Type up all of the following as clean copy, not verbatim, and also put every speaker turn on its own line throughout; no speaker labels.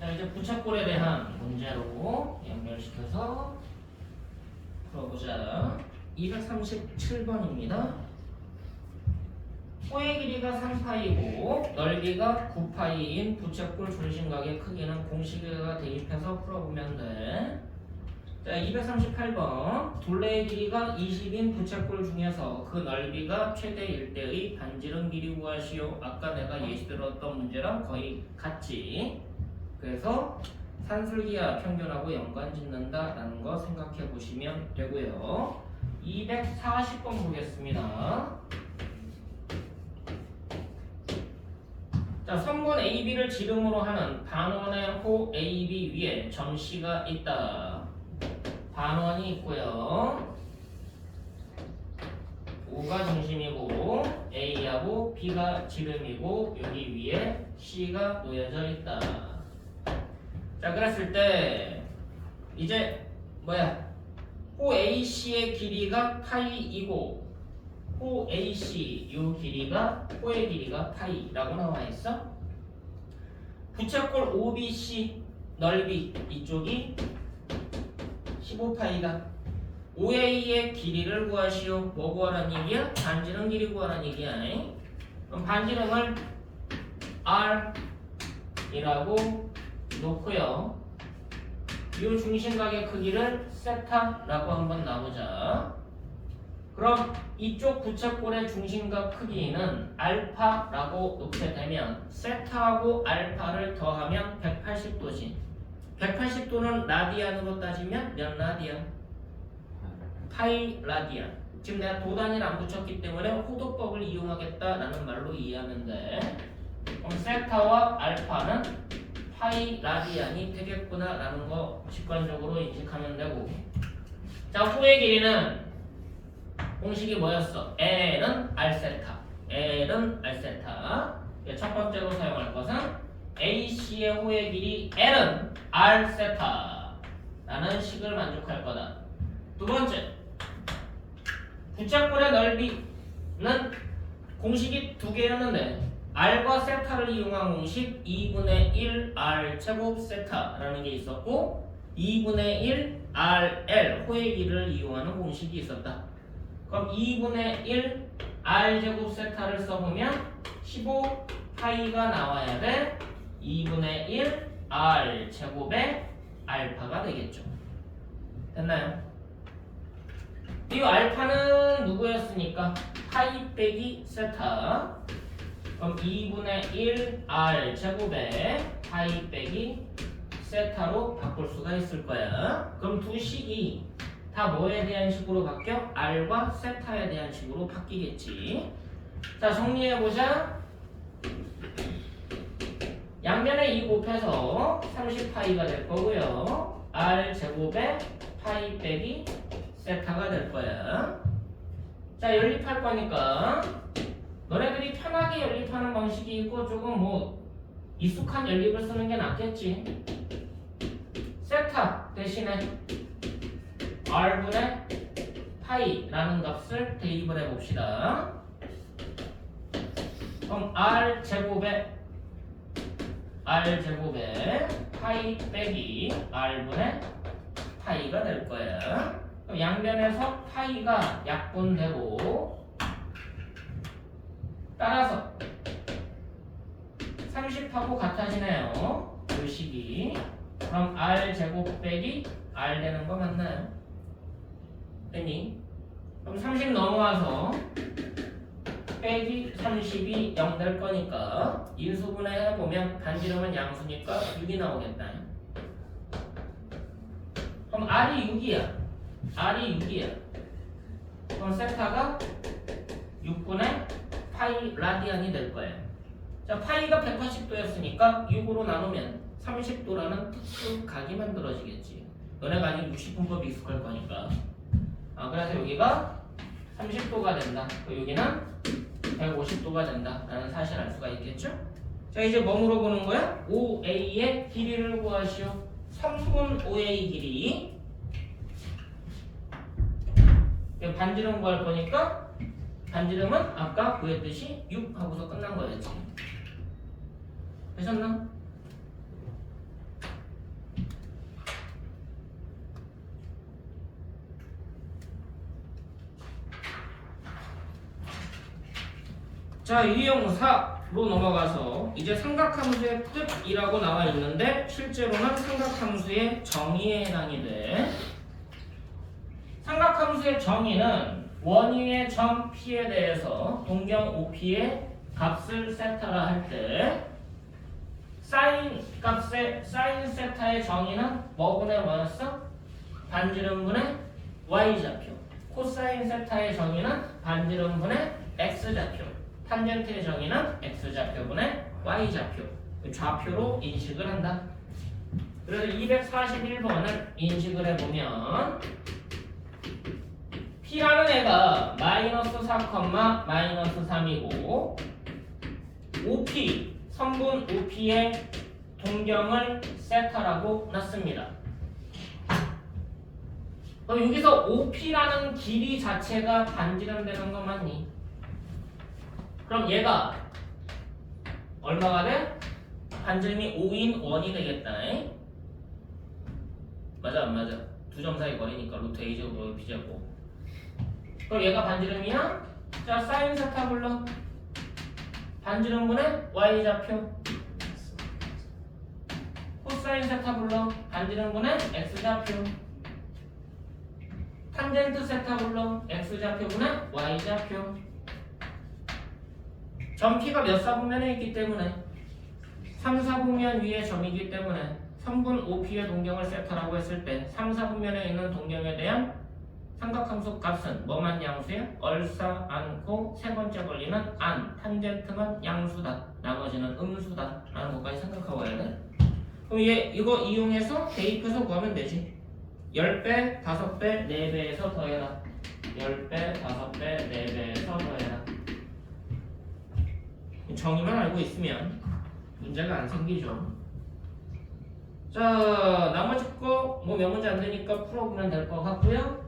자, 이제 부착골에 대한 문제로 연결시켜서 풀어보자. 237번입니다. 호의 길이가 3파이고 넓이가 9파이인 부착골 중심각의 크기는 공식에다가 대입해서 풀어보면 돼. 자, 238번. 둘레의 길이가 20인 부착골 중에서 그 넓이가 최대일 때의 반지름 길이 구하시오. 아까 내가 예시 들었던 문제랑 거의 같지. 그래서 산술기하 평균하고 연관 짓는다 라는 거 생각해 보시면 되고요. 240번 보겠습니다. 자, 선분 AB를 지름으로 하는 반원의 호 AB 위에 점 C가 있다. 반원이 있고요. O가 중심이고 A하고 B가 지름이고 여기 위에 C가 놓여져 있다. 자, 그랬을 때 이제 호 AC의 길이가 파이이고 호 AC 요 길이가 호의 길이가 파이라고 나와 있어. 부착골 OBC 넓이 이쪽이 15파이다. OA의 길이를 구하시오. 뭐 구하라는 얘기야? 반지름 길이 구하라는 얘기야. 그럼 반지름을 R이라고 놓고요. 이 중심각의 크기를 세타라고 한번 나오자. 그럼 이쪽 부착골의 중심각 크기는 알파라고 놓게 되면 세타하고 알파를 더하면 180도지. 180도는 라디안으로 따지면 몇 라디안? 파이 라디안. 지금 내가 도단위를 안 붙였기 때문에 호도법을 이용하겠다라는 말로 이해하면 돼. 그럼 세타와 알파는 파이 라디안이 되겠구나 라는 거 직관적으로 인식하면 되고. 자, 호의 길이는 공식이 뭐였어? L은 R세타. L은 R세타. 첫 번째로 사용할 것은 AC의 호의 길이 L은 R세타 라는 식을 만족할 거다. 두 번째, 부착골의 넓이는 공식이 두 개였는데 R과 세타를 이용한 공식 2분의 1 R 제곱 세타라는 게 있었고 2분의 1 RL 호의 길이를 이용하는 공식이 있었다. 그럼 2분의 1 R 제곱 세타를 써보면 15파이가 나와야 돼. 2분의 1 R 제곱의 알파가 되겠죠. 됐나요? 이 알파는 누구였으니까? 파이 빼기 세타. 그럼 2분의 1 R 제곱에 파이 빼기 세타로 바꿀 수가 있을 거야. 그럼 두 식이 다 뭐에 대한 식으로 바뀌어? R과 세타에 대한 식으로 바뀌겠지. 자, 정리해보자. 양면에 2 곱해서 30파이가 될 거고요. R 제곱에 파이 빼기 세타가 될 거야. 자, 연립할 거니까 너네들이 편하게 연립하는 방식이 있고 조금 익숙한 연립을 쓰는 게 낫겠지. 세타 대신에 R분의 파이라는 값을 대입을 해봅시다. 그럼 R 제곱에 파이 빼기 R분의 파이가 될 거야. 그럼 양변에서 파이가 약분되고 따라서 30하고 같아지네요. 이 식이. 그럼 R 제곱 빼기 R 되는 거 맞나요? 됐니? 그럼 30 넘어와서 빼기 30이 0 될 거니까 인수분해 해보면 반지름은 양수니까 6이 나오겠다. 그럼 R이 6이야. 그럼 세타가 6분의 파이 라디안이 될 거예요. 자, 파이가 180도였으니까 6으로 나누면 30도라는 특수각이 만들어지겠지. 너네가 아직 60분법이 익숙할 거니까. 그래서 여기가 30도가 된다. 여기는 150도가 된다 라는 사실을 알 수가 있겠죠? 자, 이제 뭐 물어보는 거야? OA의 길이를 구하시오. 3분 OA 길이. 반지름 구할 거니까 반지름은 아까 구했듯이 6 하고서 끝난 거였지. 되셨나? 자, 유형 4로 넘어가서 이제 삼각함수의 뜻이라고 나와 있는데 실제로는 삼각함수의 정의에 해당이 돼. 삼각함수의 정의는 원위의 점 P에 대해서 동경 OP의 값을 세타라 할 때 사인 값의 사인 세타의 정의는 뭐분의 뭐였어? 반지름분의 y좌표. 코사인 세타의 정의는 반지름분의 x좌표. 탄젠트의 정의는 x좌표분의 y좌표. 좌표로 인식을 한다. 그래서 241번을 인식을 해보면 P라는 애가 마이너스 4, 마이너스 3이고 OP, 선분 OP의 동경을 세타라고 놨습니다. 그럼 여기서 OP라는 길이 자체가 반지름되는 거 맞니? 그럼 얘가 얼마가 돼? 반지름이 5인 1이 되겠다. 맞아 안 맞아? 두 점 사이 거리니까 루트 A제곱 B제곱. 그럼 얘가 반지름이야? 자, 사인 세타 불러. 반지름분의 y좌표. 코사인 세타 불러. 반지름분의 x좌표. 탄젠트 세타 불러. x좌표분의 y좌표. 점 P가 몇 사분면에 있기 때문에 3사분면 위에 점이기 때문에 선분 OP의 동경을 세타라고 했을 때 3사분면에 있는 동경에 대한 삼각함수 값은 뭐만 양수야? 얼싸, 않고 세 번째 권리는 안, 탄젠트만 양수다. 나머지는 음수다. 라는 것까지 생각하고 와야 돼. 그럼 이거 이용해서 대입해서 구하면 되지. 10배, 5배, 4배에서 더해라. 10배, 5배, 4배에서 더해라. 정의만 알고 있으면 문제가 안 생기죠. 자, 나머지 거 뭐 몇 문제 안 되니까 풀어보면 될 것 같고요.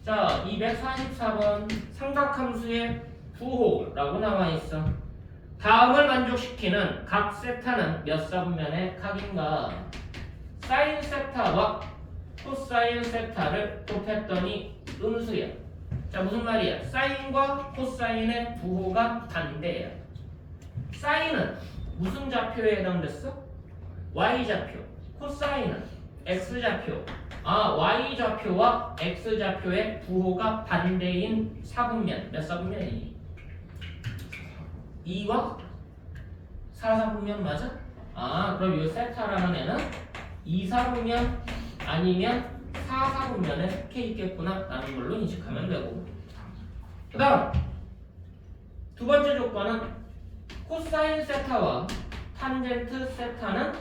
자, 244번 삼각함수의 부호라고 나와 있어. 다음을 만족시키는 각 세타는 몇 사분면의 각인가? 사인 세타와 코사인 세타를 곱했더니 음수야. 자, 무슨 말이야? 사인과 코사인의 부호가 반대야. 사인은 무슨 좌표에 해당됐어? y좌표. 코사인은 x좌표. y좌표와 x좌표의 부호가 반대인 사분면. 몇 사분면이니? 2와 4사분면 맞아? 그럼 이 세타라는 애는 2사분면 아니면 4사분면에 속해 있겠구나 라는 걸로 인식하면 되고, 그 다음 두 번째 조건은 코사인 세타와 탄젠트 세타는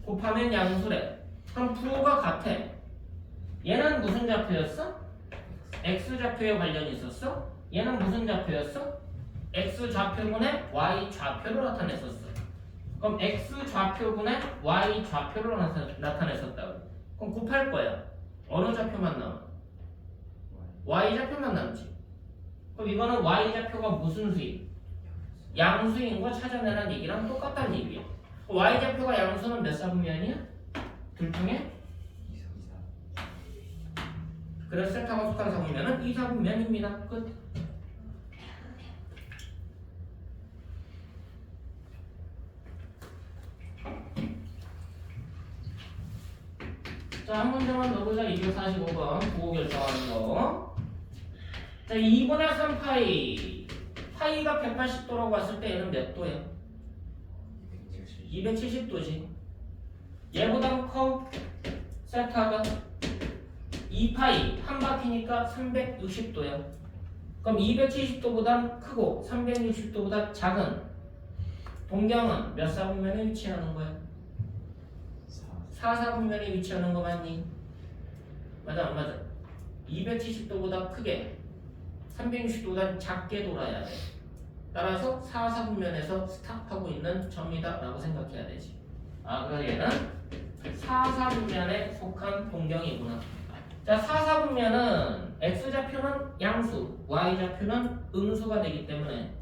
곱하면 양수래. 그럼 부호가 같아. 얘는 무슨 좌표였어? x좌표에 관련이 있었어. 얘는 무슨 좌표였어? x좌표분의 y좌표로 나타냈었어. 그럼 x좌표분의 y좌표로 나타냈었다고. 그럼 곱할 거야. 어느 좌표만 남아? y좌표만 남지. 그럼 이거는 y좌표가 무슨 수인? 양수인 거 찾아내라는 얘기랑 똑같다는 얘기야. y좌표가 양수는 몇 사분면이야? 둘 중에? 그래서 세타가 속한 사분면은 2사분면입니다. 끝. 자, 한 문제만 넣어보자. 245번 부호 결정하는 거. 자, 2분의 3파이. 파이가 180도라고 왔을 때 얘는 몇 도야? 270도지. 얘보다 커? 세타가 2파이 한 바퀴니까 360도야. 그럼 270도보다 크고 360도보다 작은 동경은 몇 사분면에 위치하는 거야? 4사분면에 위치하는 거 맞니? 맞아 안 맞아? 270도보다 크게 360도보다 작게 돌아야 돼. 따라서 4사분면에서 스탑하고 있는 점이다 라고 생각해야 되지. 그래서 얘는 4사분면에 속한 동경이구나. 자, 4사분면은 x좌표는 양수, y좌표는 음수가 되기 때문에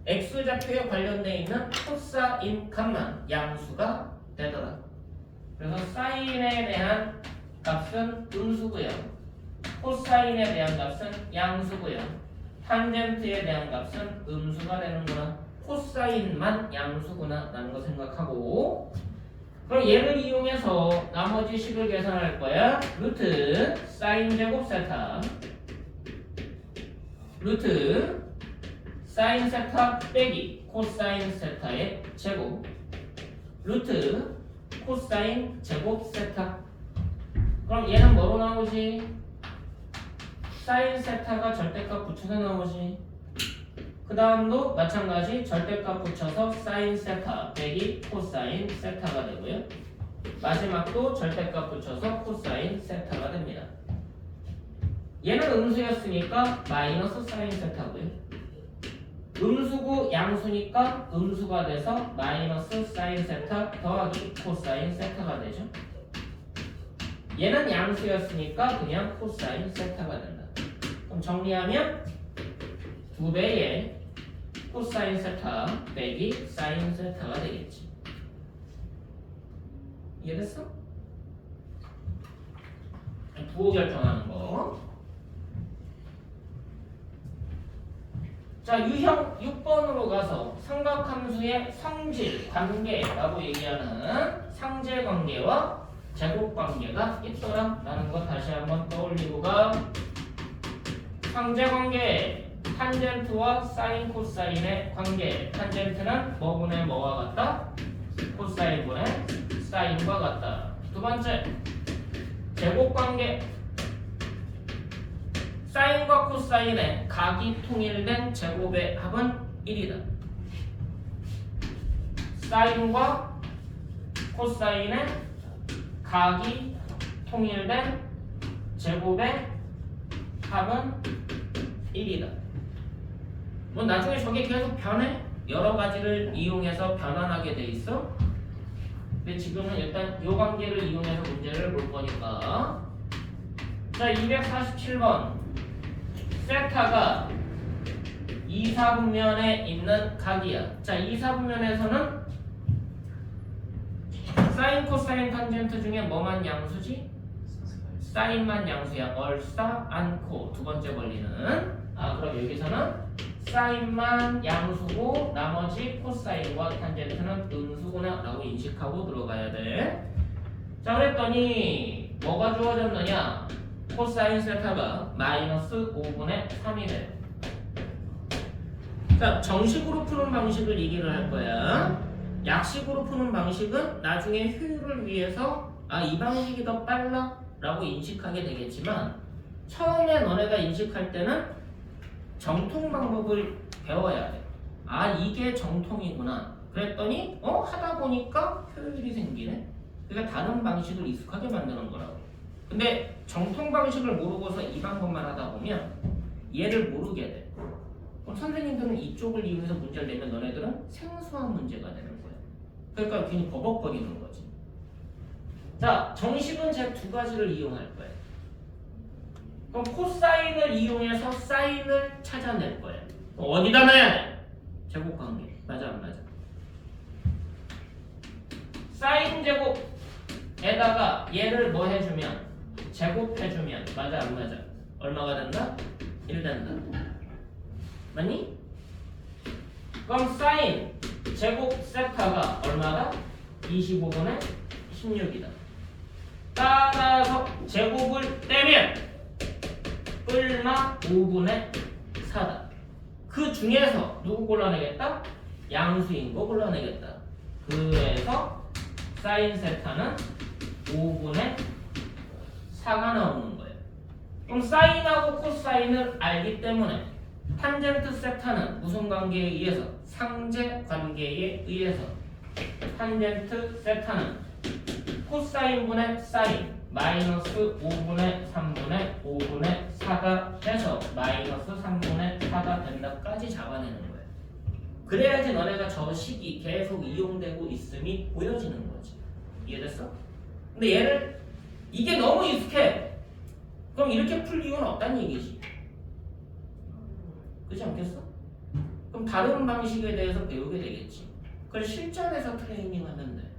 x좌표에 관련되어 있는 코사인 값만 양수가 되더라. 그래서 사인에 대한 값은 음수고요. 코사인에 대한 값은 양수고요. 탄젠트에 대한 값은 음수가 되는구나. 코사인만 양수구나 라는 거 생각하고, 그럼 얘를 이용해서 나머지 식을 계산할 거야. 루트 사인 제곱 세타 루트 사인 세타 빼기 코사인 세타의 제곱 루트 코사인 제곱 세타. 그럼 얘는 뭐로 나오지? 사인 세타가 절대값 붙여서 나오지. 그 다음도 마찬가지 절대값 붙여서 사인 세타 빼기 코사인 세타가 되고요. 마지막도 절대값 붙여서 코사인 세타가 됩니다. 얘는 음수였으니까 마이너스 사인 세타고요. 음수고 양수니까 음수가 돼서 마이너스 사인 세타 더하기 코사인 세타가 되죠. 얘는 양수였으니까 그냥 코사인 세타가 된다. 그럼 정리하면 2배의 코사인 세타 빼기 사인 세타가 되겠지. 이해됐어? 부호 결정하는 거. 자, 유형 6번으로 가서 삼각함수의 성질 관계라고 얘기하는 상제관계와 제곱관계가 있더라 라는 거 다시 한번 떠올리고 가. 상제관계 탄젠트와 사인 코사인의 관계. 탄젠트는 뭐분의 뭐와 같다? 코사인분의 사인과 같다. 두 번째 제곱관계. 사인과 코사인의 각이 통일된 제곱의 합은 1이다. 사인과 코사인의 각이 통일된 제곱의 합은 1이다. 뭐 나중에 저게 계속 변해? 여러 가지를 이용해서 변환하게 돼 있어. 근데 지금은 일단 이 관계를 이용해서 문제를 볼 거니까. 자, 247번. 세타가 2사분면에 있는 각이야. 자, 2사분면에서는 사인, 코사인, 탄젠트 중에 뭐만 양수지? 사인만 양수야. 얼싸 않고. 두 번째 권리는. 그럼 여기서는 사인만 양수고 나머지 코사인과 탄젠트는 음수구나 라고 인식하고 들어가야 돼. 자, 그랬더니 뭐가 주어졌느냐? 코사인 세타가 마이너스 5분의 3이 돼. 자, 정식으로 푸는 방식을 얘기를 할 거야. 약식으로 푸는 방식은 나중에 효율을 위해서 이 방식이 더 빨라 라고 인식하게 되겠지만, 처음에 너네가 인식할 때는 정통 방법을 배워야 돼. 이게 정통이구나. 그랬더니 하다 보니까 효율이 생기네. 그러니까 다른 방식을 익숙하게 만드는 거라고. 근데 정통 방식을 모르고서 이 방법만 하다 보면 얘를 모르게 돼. 그럼 선생님들은 이쪽을 이용해서 문제를 내면 너네들은 생소한 문제가 되는 거야. 그러니까 괜히 버벅거리는 거지. 자, 정식은 제 두 가지를 이용할 거야. 그럼 코사인을 이용해서 사인을 찾아낼 거야. 어디다 넣어야 돼? 제곱관계. 맞아 안 맞아? 사인 제곱에다가 얘를 뭐 해주면? 제곱해주면 맞아 안 맞아? 얼마가 된다? 1 된다. 맞니? 그럼 사인 제곱 세타가 얼마다? 25분의 16이다. 따라서 제곱을 떼면 얼마? 5분의 4다. 그 중에서 누구 골라내겠다? 양수인 거 골라내겠다. 그래서 사인 세타는 5분의 4가 나오는 거예요. 그럼 사인하고 코사인을 알기 때문에 탄젠트 세타는 무슨 관계에 의해서? 상제 관계에 의해서 탄젠트 세타는 코사인분의 사인 마이너스 5분의 3분의 5분의 4가 돼서 마이너스 3분의 4가 된다까지 잡아내는 거예요. 그래야지 너네가 저 식이 계속 이용되고 있음이 보여지는 거지. 이해됐어? 근데 얘를 이게 너무 익숙해. 그럼 이렇게 풀 이유는 없다는 얘기지. 그렇지 않겠어? 그럼 다른 방식에 대해서 배우게 되겠지. 그걸 실전에서 트레이닝 하면 돼.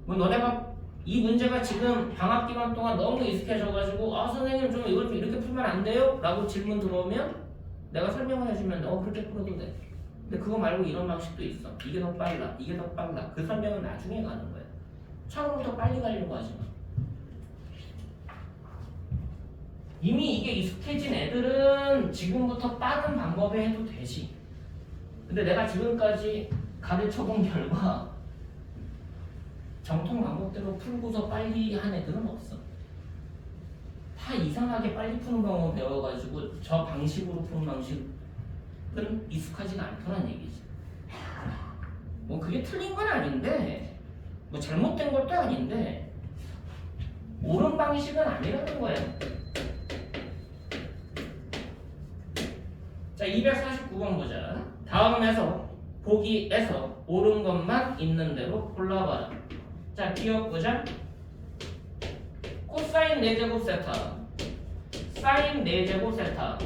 뭐 너네가 이 문제가 지금 방학 기간 동안 너무 익숙해져가지고 선생님 좀 이걸 좀 이렇게 풀면 안 돼요? 라고 질문 들어오면 내가 설명을 해주면 그렇게 풀어도 돼. 근데 그거 말고 이런 방식도 있어. 이게 더 빨라, 이게 더 빨라. 그 설명은 나중에 가는 거야. 처음부터 빨리 가려고 하지 마. 이미 이게 익숙해진 애들은 지금부터 빠른 방법에 해도 되지. 근데 내가 지금까지 가르쳐본 결과 정통 방법대로 풀고서 빨리 한 애들은 없어. 다 이상하게 빨리 푸는 방법 배워가지고 저 방식으로 푸는 방식은 익숙하지가 않더란 얘기지. 뭐 그게 틀린 건 아닌데 뭐 잘못된 것도 아닌데 옳은 방식은 아니라는 거야. 자, 249번 보자. 다음에서 보기에서 옳은 것만 있는 대로 골라봐라. 자, 기억 보자. 코사인 4제곱 세타, 사인 4제곱 세타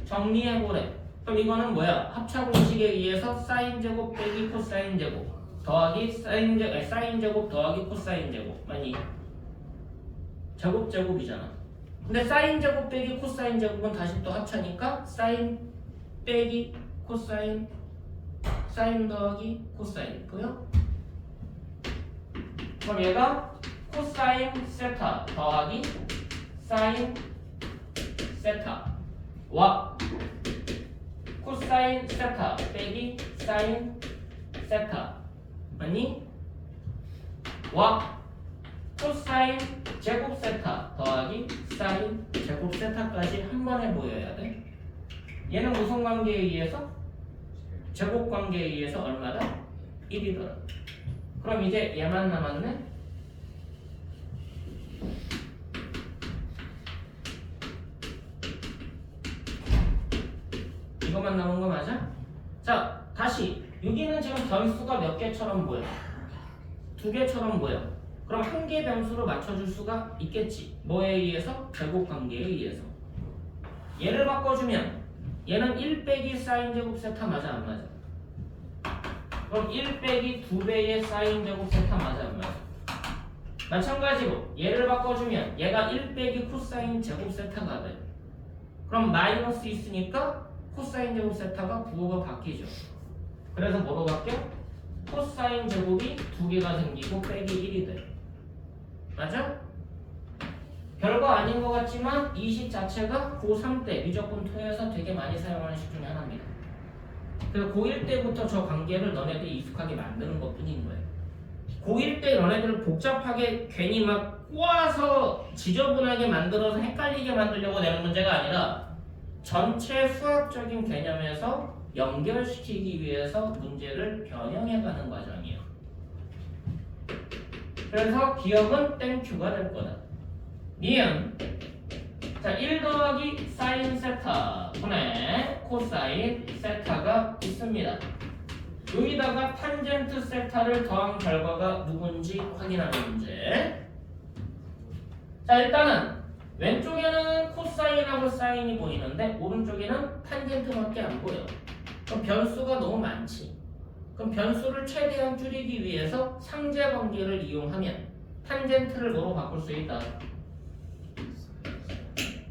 정리해보래. 그럼 이거는 뭐야? 합차공식에 의해서 사인 제곱 빼기 코사인 제곱 더하기 사인 제곱 더하기 코사인 제곱 아니 제곱 제곱이잖아. 근데 사인 제곱 빼기 코사인 제곱은 다시 또 합차니까 사인 빼기 코사인 사인 더하기 코사인 보여? 그럼 얘가 코사인 세타 더하기 사인 세타와 코사인 세타 빼기 사인 세타 아니 와 코사인 제곱 세타 더하기 사인 제곱 세타까지 한 번에 보여야 돼. 얘는 무슨 관계에 의해서? 제곱 관계에 의해서 얼마다? 1이더라. 그럼 이제 얘만 남았네? 이것만 남은 거 맞아? 자, 다시 여기는 지금 변수가 몇 개처럼 보여? 2개처럼 보여. 그럼 한 개 변수로 맞춰줄 수가 있겠지. 뭐에 의해서? 제곱 관계에 의해서. 얘를 바꿔주면 얘는 1 빼기 사인 제곱 세타 맞아 안 맞아? 그럼 1 빼기 2배의 사인 제곱 세타 맞아 안 맞아? 마찬가지로 얘를 바꿔주면 얘가 1 빼기 코사인 제곱 세타가 돼. 그럼 마이너스 있으니까 코사인 제곱 세타가 부호가 바뀌죠. 그래서 뭐로 바뀌어? 코사인 제곱이 2개가 생기고 빼기 1이 돼. 맞아? 별거 아닌 것 같지만 이 식 자체가 고3 때 미적분 토에서 되게 많이 사용하는 식 중에 하나입니다. 그래서 고1 때부터 저 관계를 너네들이 익숙하게 만드는 것 뿐인 거예요. 고1 때 너네들을 복잡하게 괜히 막 꼬아서 지저분하게 만들어서 헷갈리게 만들려고 내는 문제가 아니라 전체 수학적인 개념에서 연결시키기 위해서 문제를 변형해가는 과정이에요. 그래서 기억은 땡큐가 될 거다. 니은 자, 1 더하기 사인 세타 분의 코사인 세타가 있습니다. 여기다가 탄젠트 세타를 더한 결과가 누군지 확인하는 문제. 자, 일단은 왼쪽에는 코사인하고 사인이 보이는데 오른쪽에는 탄젠트밖에 안 보여. 그럼 변수가 너무 많지. 그럼 변수를 최대한 줄이기 위해서 상제 관계를 이용하면 탄젠트를 뭐로 바꿀 수 있다?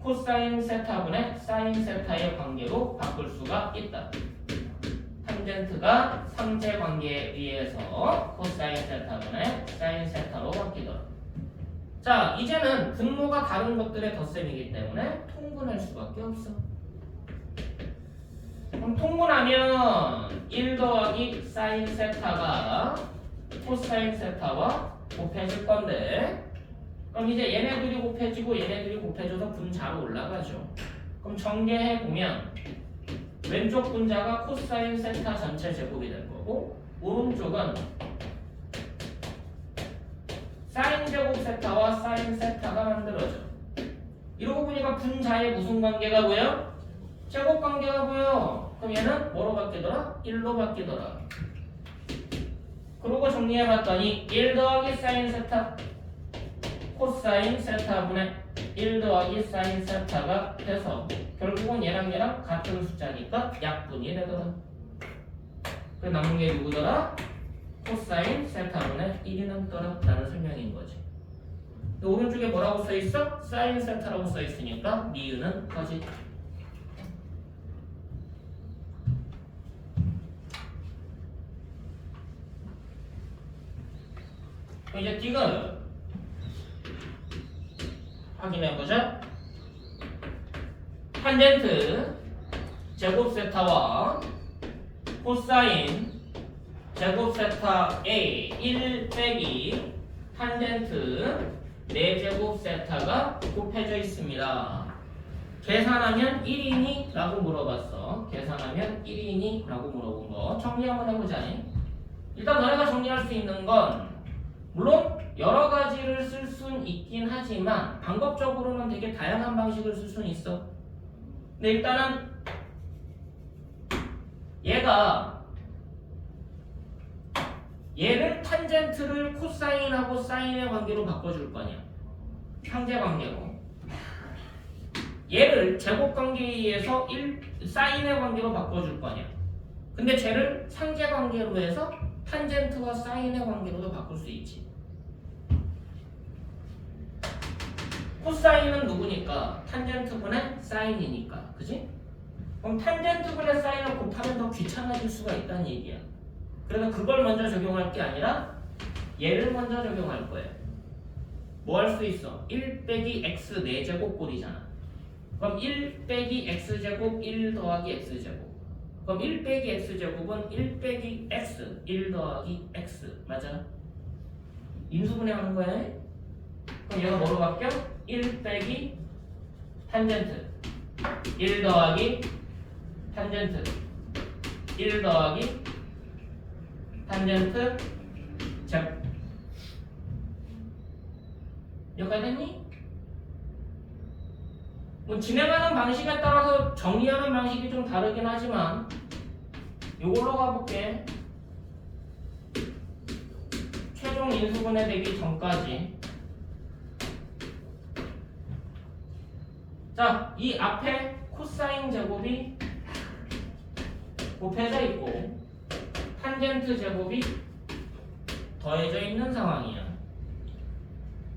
코사인 세타분의 사인 세타의 관계로 바꿀 수가 있다. 탄젠트가 상제 관계에 의해서 코사인 세타분의 사인 세타로 바뀌더라. 자, 이제는 분모가 다른 것들의 덧셈이기 때문에 통분할 수밖에 없어. 그럼 통분하면 1 더하기 사인 세타가 코사인 세타와 곱해질 건데 그럼 이제 얘네들이 곱해지고 얘네들이 곱해져서 분자로 올라가죠. 그럼 전개해보면 왼쪽 분자가 코사인 세타 전체 제곱이 될 거고 오른쪽은 사인 제곱 세타와 사인 세타가 만들어져. 이러고 보니까 분자에 무슨 관계가 보여? 제곱 관계가 보여. 그럼 얘는 뭐로 바뀌더라? 1로 바뀌더라. 그러고 정리해봤더니 1 더하기 사인 세타 코사인 세타분의 1 더하기 사인 세타가 돼서 결국은 얘랑 얘랑 같은 숫자니까 약분이 되더라. 그 남은 게 누구더라? 코사인 세타분의 1이 남더라 라는 설명인 거지. 오른쪽에 뭐라고 써있어? 사인 세타라고 써있으니까 니은은 거짓. 그럼 이제 디귿 확인해보자. 탄젠트 제곱 세타와 코사인 제곱 세타 A 1 빼기 탄젠트 4제곱 세타가 곱해져 있습니다. 계산하면 1이니? 라고 물어봤어. 계산하면 1이니? 라고 물어본 거 정리 한번 해보자. 일단 너네가 정리할 수 있는 건 물론 여러 가지를 쓸 수는 있긴 하지만 방법적으로는 되게 다양한 방식을 쓸 수는 있어. 근데 일단은 얘를 탄젠트를 코사인하고 사인의 관계로 바꿔줄 거냐. 상대 관계로. 얘를 제곱 관계에 의해서 사인의 관계로 바꿔줄 거냐. 근데 쟤를 상대 관계로 해서 탄젠트와 사인의 관계로도 바꿀 수 있지. 코사인은 누구니까? 탄젠트분의 사인이니까. 그지? 그럼 탄젠트분의 사인을 곱하면 더 귀찮아질 수가 있다는 얘기야. 그래서 그걸 먼저 적용할 게 아니라 얘를 먼저 적용할 거예요. 뭐 할 수 있어? 1 빼기 x 4제곱 꼴이잖아. 그럼 1 빼기 x제곱 1 더하기 x제곱. 그럼 1 빼기 x제곱은 1 빼기 x 1 더하기 x. 맞아? 인수분해하는 거야. 그럼 얘가 뭐로 바뀌어? 1 빼기 탄젠트 1 더하기 탄젠트 1 더하기 탄젠트 제곱. 여기까지 됐니? 뭐 진행하는 방식에 따라서 정리하는 방식이 좀 다르긴 하지만 이걸로 가볼게. 최종 인수분해 되기 전까지. 자, 이 앞에 코사인 제곱이 곱해져 있고 탄젠트 제곱이 더해져 있는 상황이야.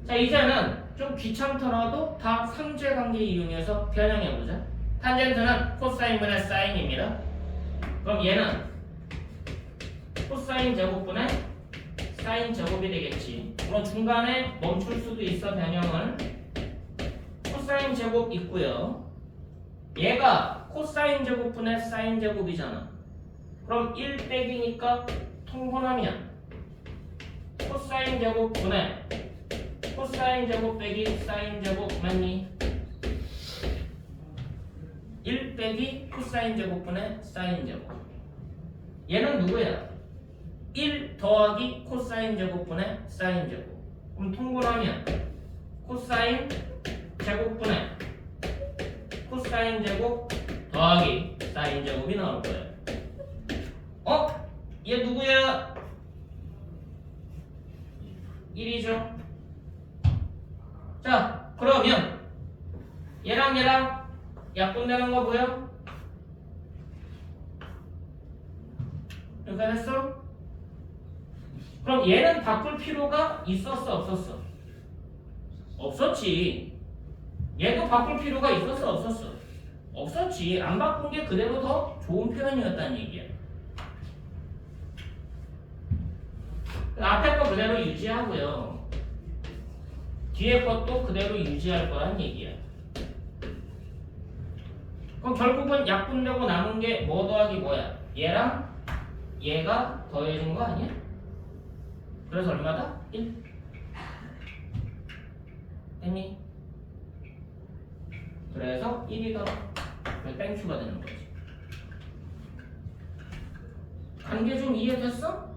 자, 이제는 좀 귀찮더라도 다 상쇄관계 이용해서 변형해보자. 탄젠트는 코사인분의 사인입니다. 그럼 얘는 코사인 제곱분의 사인 제곱이 되겠지. 물론 중간에 멈출 수도 있어. 변형을. 코사인 제곱 있고요. 얘가 코사인 제곱분의 사인 제곱이잖아. 그럼 1 빼기니까 통분하면 코사인 제곱분의 코사인 제곱 빼기 사인 제곱 맞니? 1 빼기 코사인 제곱분의 사인 제곱. 얘는 누구야? 1 더하기 코사인 제곱분의 사인 제곱. 그럼 통분하면 코사인 제곱분의 코사인 제곱 더하기 사인 제곱이 나올 거야. 얘 누구야? 1이죠. 자, 그러면 얘랑 약분되는 거 보여? 이렇게 됐어? 그럼 얘는 바꿀 필요가 있었어 없었어? 없었지. 얘도 바꿀 필요가 있었어 없었어? 없었지. 안 바꾼 게 그대로 더 좋은 표현이었다는 얘기야. 앞에 거 그대로 유지하고요. 뒤에 것도 그대로 유지할 거란 얘기야. 그럼 결국은 약분되고 남은 게 뭐 더하기 뭐야? 얘랑 얘가 더해진 거 아니야? 그래서 얼마다? 1. 됐니? 그래서 1이더라. 땡큐가 되는 거지. 관계 좀 이해됐어?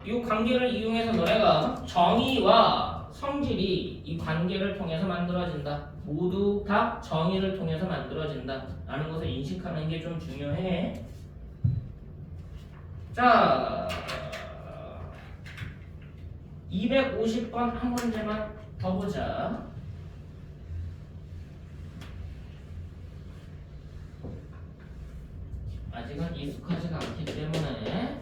이 관계를 이용해서 너네가 정의와 성질이 이 관계를 통해서 만들어진다. 모두 다 정의를 통해서 만들어진다 라는 것을 인식하는 게 좀 중요해. 자, 250번 한 문제만 더 보자. 아직은 익숙하지가 않기 때문에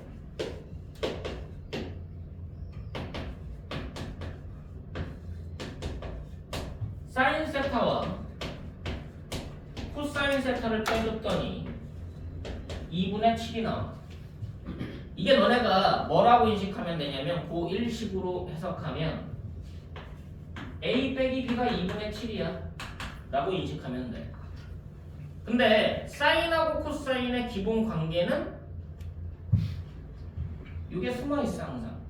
사인 세타와 코사인 세타를 빼줬더니 2분의 7이 나와. 이게 너네가 뭐라고 인식하면 되냐면 고1식으로 해석하면 a 빼기 b가 2분의 7이야 라고 인식하면 돼. 근데 사인하고 코사인의 기본 관계는 이게 숨어있어 항상.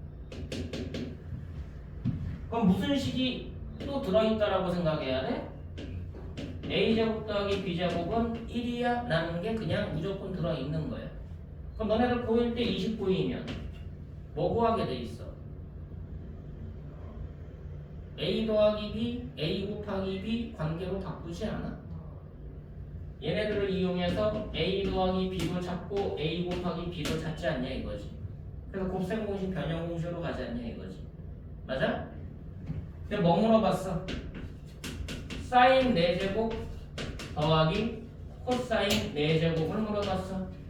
그럼 무슨 식이 또 들어있다라고 생각해야 돼? a제곱 더하기 b제곱은 1이야 라는 게 그냥 무조건 들어있는 거야. 그럼 너네들 고1 때 29이면 뭐 구하게 돼 있어? a 더하기 b, a 곱하기 b 관계로 바꾸지 않아? 얘네들을 이용해서 a 더하기 b도 찾고 a 곱하기 b도 찾지 않냐 이거지. 그래서 곱셈 공식 변형 공식으로 가지 않냐 이거지. 맞아? 근데 뭐 물어봤어? 사인 4제곱 더하기 코사인 4제곱을 물어봤어.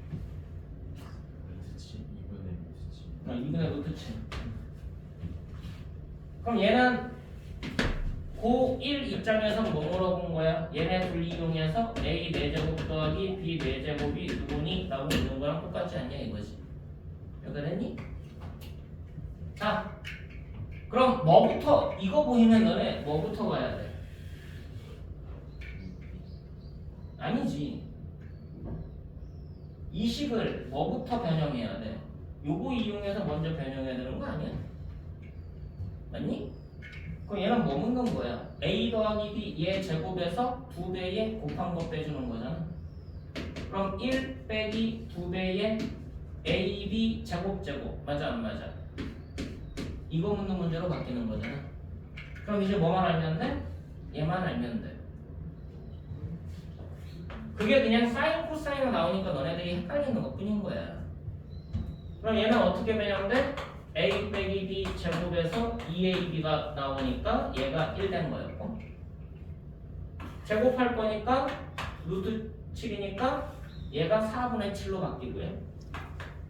루트치 2분의 루트치.
2분의 루트치. 그럼 얘는 고1 입장에서 뭐 물어본 거야? 얘네 둘 이용해서 a 4제곱 더하기 b 4제곱이 누구니? 라고 묻는 거랑 똑같지 않냐 이거지. 여기랬니? 자, 그럼 뭐부터 이거 보이면 너네 뭐부터 가야 돼? 아니지. 이 식을 뭐부터 변형해야 돼? 요거 이용해서 먼저 변형해야 되는 거 아니야? 맞니? 그럼 얘는 뭐 묻는 거야? a 더하기 b 얘 제곱에서 2배에 곱한 거 빼주는 거잖아. 그럼 1 빼기 2배에 ab 제곱 맞아 안 맞아? 이거 묻는 문제로 바뀌는 거잖아. 그럼 이제 뭐만 알면 돼? 얘만 알면 돼. 그게 그냥 사인 코사인으로 나오니까 너네들이 헷갈리는 것 뿐인 거야. 그럼 얘는 어떻게 변형돼? a 빼기 b 제곱에서 2ab가 나오니까 얘가 1 된 거였고, 제곱할 거니까 루트 7이니까 얘가 4분의 7로 바뀌고요.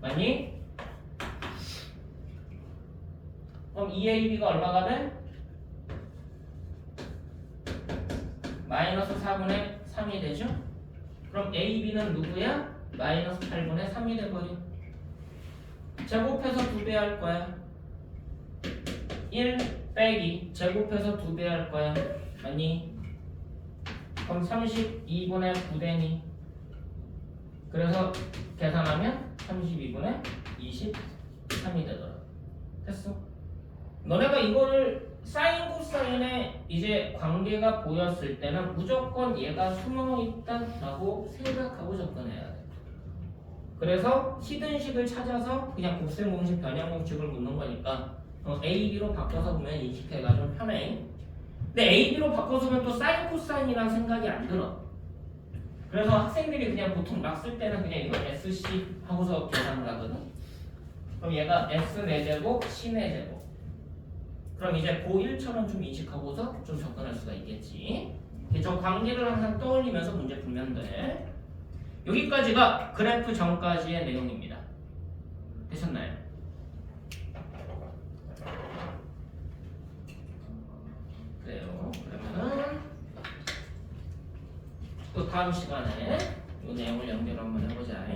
맞니? 그럼 2ab가 얼마가 돼? 마이너스 4분의 3이 되죠? 그럼 ab는 누구야? 마이너스 8분의 3이 돼버려. 제곱해서 2배 할 거야. 1 빼기 제곱해서 2배 할 거야. 맞니? 그럼 32분의 9되니. 그래서 계산하면 32분의 23이 되더라. 됐어? 너네가 이거를 사인 코사인의 이제 관계가 보였을 때는 무조건 얘가 숨어있다라고 생각하고 접근해야 돼. 그래서 히든식을 찾아서 그냥 곱셈 공식, 변형 공식을 묻는 거니까 A, B로 바꿔서 보면 인식하기가 좀 편해. 근데 A, B로 바꿔서 보면 또 사인 코사인이란 생각이 안 들어. 그래서 학생들이 그냥 보통 막 쓸 때는 그냥 이거 SC 하고서 계산을 하거든. 그럼 얘가 S 4제곱, C 4제곱. 그럼 이제 고1처럼 좀 인식하고서 좀 접근할 수가 있겠지. 저 관계를 항상 떠올리면서 문제 풀면 돼. 여기까지가 그래프 전까지의 내용입니다. 되셨나요? 그래요. 그러면은 또 다음 시간에 이 내용을 연결 한번 해보자.